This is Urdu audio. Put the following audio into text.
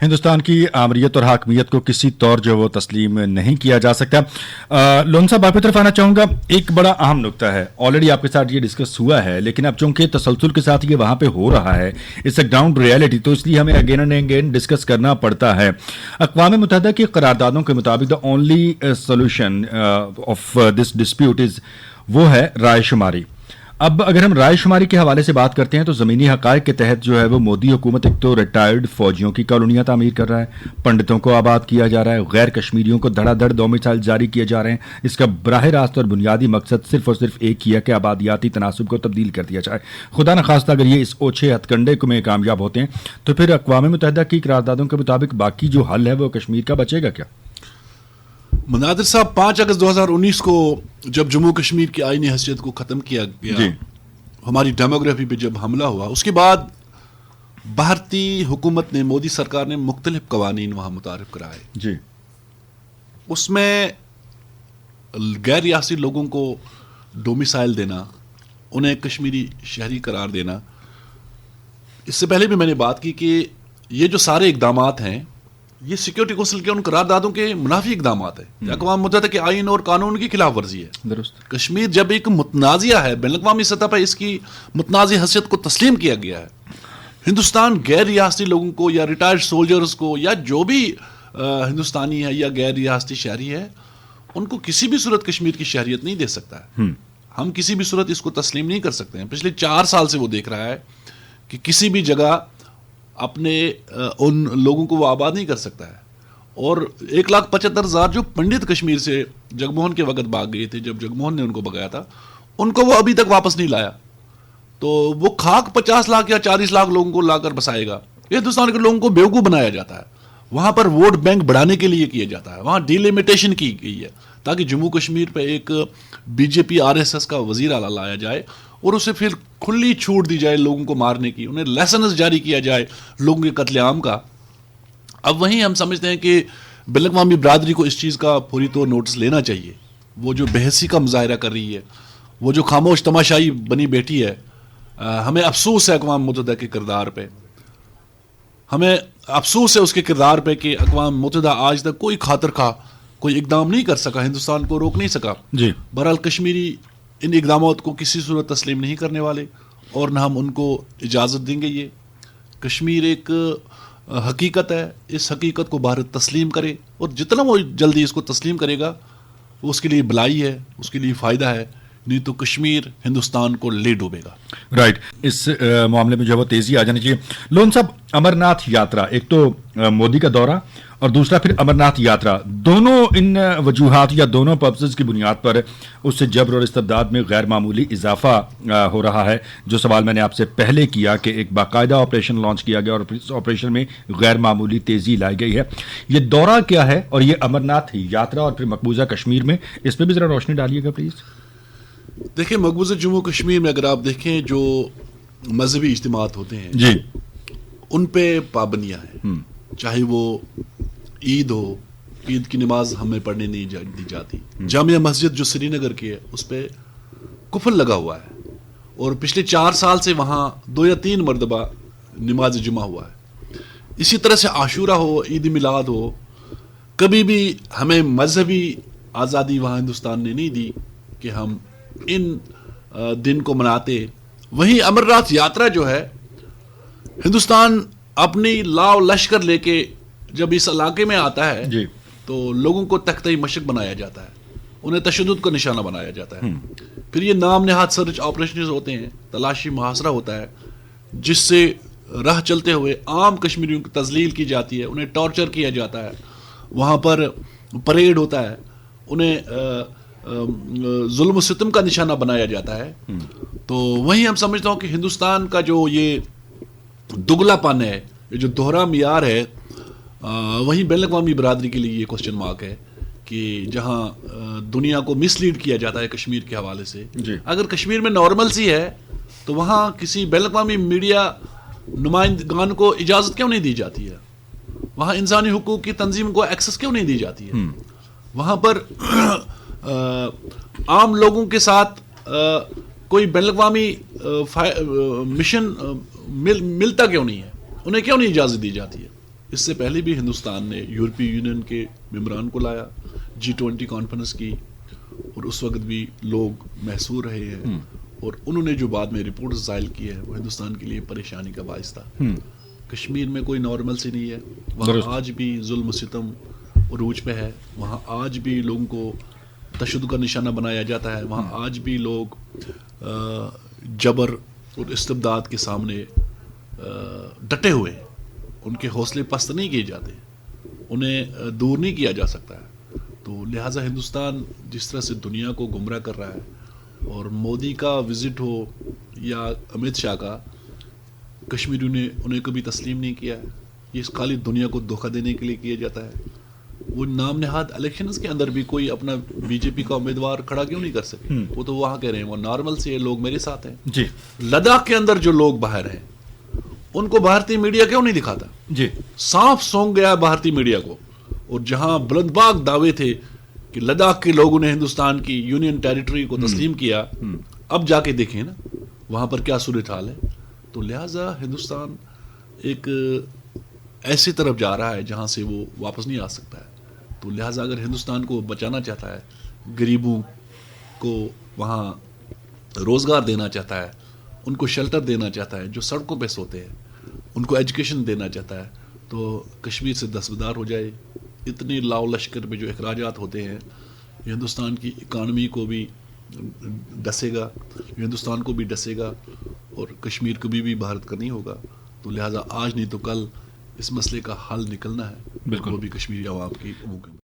ہندوستان کی آمریت اور حاکمیت کو کسی طور جو وہ تسلیم نہیں کیا جا سکتا. لون صاحب آپ کی طرف آنا چاہوں گا. ایک بڑا اہم نقطہ ہے, آلریڈی آپ کے ساتھ یہ ڈسکس ہوا ہے, لیکن اب چونکہ تسلسل کے ساتھ یہ وہاں پہ ہو رہا ہے, اٹس اے گراؤنڈ ریئلٹی, تو اس لیے ہمیں اگین اینڈ اگین ڈسکس کرنا پڑتا ہے. اقوام متحدہ کی قراردادوں کے مطابق the only solution of this dispute از وہ ہے رائے شماری. اب اگر ہم رائے شماری کے حوالے سے بات کرتے ہیں تو زمینی حقائق کے تحت جو ہے وہ مودی حکومت ایک تو ریٹائرڈ فوجیوں کی کالونیاں تعمیر کر رہا ہے, پنڈتوں کو آباد کیا جا رہا ہے, غیر کشمیریوں کو دھڑا دھڑ ڈومیسائل جاری کیے جا رہے ہیں. اس کا براہ راست اور بنیادی مقصد صرف اور صرف ایک ہی ہے کہ آبادیاتی تناسب کو تبدیل کر دیا جائے. خدا نخواستہ اگر یہ اس اوچھے ہتھ کنڈے میں کامیاب ہوتے ہیں تو پھر اقوام متحدہ کی قراردادوں کے مطابق باقی جو حل ہے وہ کشمیر کا بچے گا کیا؟ مناظر صاحب 5 اگست 2019 کو جب جموں کشمیر کی آئینی حیثیت کو ختم کیا گیا, جی, ہماری ڈیموگرافی پہ جب حملہ ہوا, اس کے بعد بھارتی حکومت نے, مودی سرکار نے مختلف قوانین وہاں متعارف کرائے. جی, اس میں غیر ریاستی لوگوں کو ڈومیسائل دینا, انہیں کشمیری شہری قرار دینا. اس سے پہلے بھی میں نے بات کی کہ یہ جو سارے اقدامات ہیں یہ سیکورٹی کونسل کے ان قراردادوں کے منافی اقدامات ہیں. اقوام متحدہ کے آئین اور قانون کی خلاف ورزی ہے. درست. کشمیر جب ایک متنازعہ ہے, بین الاقوامی سطح پر اس کی متنازع حیثیت کو تسلیم کیا گیا ہے. ہندوستان غیر ریاستی لوگوں کو یا ریٹائرڈ سولجرز کو یا جو بھی ہندوستانی ہے یا غیر ریاستی شہری ہے, ان کو کسی بھی صورت کشمیر کی شہریت نہیں دے سکتا ہے. ہم کسی بھی صورت اس کو تسلیم نہیں کر سکتے ہیں. پچھلے 4 سال سے وہ دیکھ رہا ہے کہ کسی بھی جگہ اپنے ان لوگوں کو وہ آباد نہیں کر سکتا ہے. اور 1,75,000 جو پنڈت کشمیر سے جگموہن کے وقت بھاگ گئے تھے, جب جگموہن نے ان کو بھگایا تھا, ان کو وہ ابھی تک واپس نہیں لایا. تو وہ خاک 50 لاکھ یا 40 لاکھ لوگوں کو لا کر بسائے گا. یہ ہندوستان کے لوگوں کو بیوقوف بنایا جاتا ہے. وہاں پر ووٹ بینک بڑھانے کے لیے کیا جاتا ہے, وہاں ڈیلیمیٹیشن کی گئی ہے تاکہ جموں کشمیر پہ ایک بی جے پی RSS کا وزیر اعلیٰ لایا جائے اور اسے پھر کھلی چھوٹ دی جائے لوگوں کو مارنے کی, انہیں لائسنس جاری کیا جائے لوگوں کے قتل عام کا. اب وہیں ہم سمجھتے ہیں کہ بین الاقوامی برادری کو اس چیز کا پوری طور نوٹس لینا چاہیے. وہ جو بحثی کا مظاہرہ کر رہی ہے, وہ جو خاموش تماشائی بنی بیٹھی ہے, ہمیں افسوس ہے اقوام متحدہ کے کردار پہ, ہمیں افسوس ہے اس کے کردار پہ کہ اقوام متحدہ آج تک کوئی خاطر خواہ کوئی اقدام نہیں کر سکا, ہندوستان کو روک نہیں سکا. جی, بہرحال کشمیری ان اقدامات کو کسی صورت تسلیم نہیں کرنے والے, اور نہ ہم ان کو اجازت دیں گے. یہ کشمیر ایک حقیقت ہے, اس حقیقت کو بھارت تسلیم کرے, اور جتنا وہ جلدی اس کو تسلیم کرے گا وہ اس کے لیے بھلائی ہے, اس کے لیے فائدہ ہے. نہیں تو کشمیر ہندوستان کو لے ڈوبے گا. رائٹ, اس معاملے میں جو ہے وہ تیزی آ جانی چاہیے. لون صاحب, امرناتھ یاترا, ایک تو مودی کا دورہ اور دوسرا پھر امرناتھ یاترا, دونوں ان وجوہات یا دونوں پرپسز کی بنیاد پر اس سے جبر اور استبداد میں غیر معمولی اضافہ ہو رہا ہے. جو سوال میں نے آپ سے پہلے کیا کہ ایک باقاعدہ آپریشن لانچ کیا گیا اور اس آپریشن میں غیر معمولی تیزی لائی گئی ہے, یہ دورہ کیا ہے اور یہ امرناتھ یاترا اور پھر مقبوضہ کشمیر میں, اس پہ بھی ذرا روشنی ڈالیے گا پلیز. دیکھیں, مقبوضہ جموں کشمیر میں اگر آپ دیکھیں جو مذہبی اجتماعات ہوتے ہیں, جی, ان پہ پابندیاں ہیں. چاہے وہ عید ہو, عید کی نماز ہمیں پڑھنے نہیں دی جاتی. جامعہ مسجد جو سری نگر کی ہے اس پہ قفل لگا ہوا ہے, اور پچھلے 4 سال سے وہاں 2 یا 3 مرتبہ نماز جمعہ ہوا ہے. اسی طرح سے عاشورہ ہو, عید میلاد ہو, کبھی بھی ہمیں مذہبی آزادی وہاں ہندوستان نے نہیں دی کہ ہم ان دن کو مناتے. وہیں امرناتھ یاترا جو ہے, ہندوستان اپنی لاؤ لشکر لے کے جب اس علاقے میں آتا ہے, جی, تو لوگوں کو تختہ مشق بنایا جاتا ہے, انہیں تشدد کا نشانہ بنایا جاتا ہے. پھر یہ نام نہاد سرچ آپریشنز ہوتے ہیں, تلاشی محاصرہ ہوتا ہے, جس سے راہ چلتے ہوئے عام کشمیریوں کی تذلیل کی جاتی ہے, انہیں ٹارچر کیا جاتا ہے. وہاں پر پریڈ ہوتا ہے, انہیں ظلم و ستم کا نشانہ بنایا جاتا ہے. تو وہیں ہم سمجھتا ہوں کہ ہندوستان کا جو یہ دگلا پن ہے, یہ جو دوہرا معیار ہے, وہیں بین الاقوامی برادری کے لیے یہ کوسچن مارک ہے کہ جہاں دنیا کو مس لیڈ کیا جاتا ہے کشمیر کے حوالے سے. جی, اگر کشمیر میں نارمل سی ہے تو وہاں کسی بین الاقوامی میڈیا نمائندگان کو اجازت کیوں نہیں دی جاتی ہے, وہاں انسانی حقوق کی تنظیم کو ایکسس کیوں نہیں دی جاتی ہے, وہاں پر عام لوگوں کے ساتھ کوئی بین الاقوامی مشن ملتا کیوں نہیں ہے, انہیں کیوں نہیں اجازت دی جاتی ہے. اس سے پہلے بھی ہندوستان نے یورپی یونین کے ممبران کو لایا, G20 کانفرنس کی, اور اس وقت بھی لوگ محصور رہے ہیں, اور انہوں نے جو بعد میں رپورٹ ظاہر کی ہے وہ ہندوستان کے لیے پریشانی کا باعث تھا. کشمیر میں کوئی نارمل سی نہیں ہے, وہاں آج بھی ظلم و ستم عروج پہ ہے, وہاں آج بھی لوگوں کو تشدد کا نشانہ بنایا جاتا ہے, وہاں آج بھی لوگ جبر اور استبداد کے سامنے ڈٹے ہوئے ہیں, ان کے حوصلے پست نہیں کیے جاتے, انہیں دور نہیں کیا جا سکتا ہے. تو لہٰذا ہندوستان جس طرح سے دنیا کو گمراہ کر رہا ہے, اور مودی کا وزٹ ہو یا امت شاہ کا, کشمیریوں نے انہیں کبھی تسلیم نہیں کیا ہے. یہ خالی دنیا کو دھوکہ دینے کے لیے کیا جاتا ہے. وہ نام نہاد الیکشنز کے اندر بھی کوئی اپنا بی جے پی کا امیدوار کھڑا کیوں نہیں کر سکے؟ وہ تو وہاں کہہ رہے ہیں وہ نارمل سے لوگ میرے ساتھ ہیں. جی, لداخ کے اندر جو لوگ باہر ہیں ان کو بھارتی میڈیا کیوں نہیں دکھاتا؟ جی, صاف سونگ گیا بھارتی میڈیا کو. اور جہاں بلند باغ دعوے تھے کہ لداخ کے لوگوں نے ہندوستان کی یونین ٹیریٹری کو تسلیم کیا, اب جا کے دیکھیں نا وہاں پر کیا صورتحال ہے. تو لہٰذا ہندوستان ایک ایسی طرف جا رہا ہے جہاں سے وہ واپس نہیں آ سکتا ہے. تو لہٰذا اگر ہندوستان کو بچانا چاہتا ہے, غریبوں کو وہاں روزگار دینا چاہتا ہے, ان کو شیلٹر دینا چاہتا ہے, جو سڑکوں پہ سوتے ہیں ان کو ایجوکیشن دینا چاہتا ہے, تو کشمیر سے دستبردار ہو جائے. اتنے لاؤ لشکر پہ جو اخراجات ہوتے ہیں یہ ہندوستان کی اکانومی کو بھی ڈسے گا, ہندوستان کو بھی ڈسے گا, اور کشمیر کبھی بھی بھارت کا نہیں ہوگا. تو لہٰذا آج نہیں تو کل اس مسئلے کا حل نکلنا ہے, بالکل, وہ بھی کشمیری عوام کی ممکن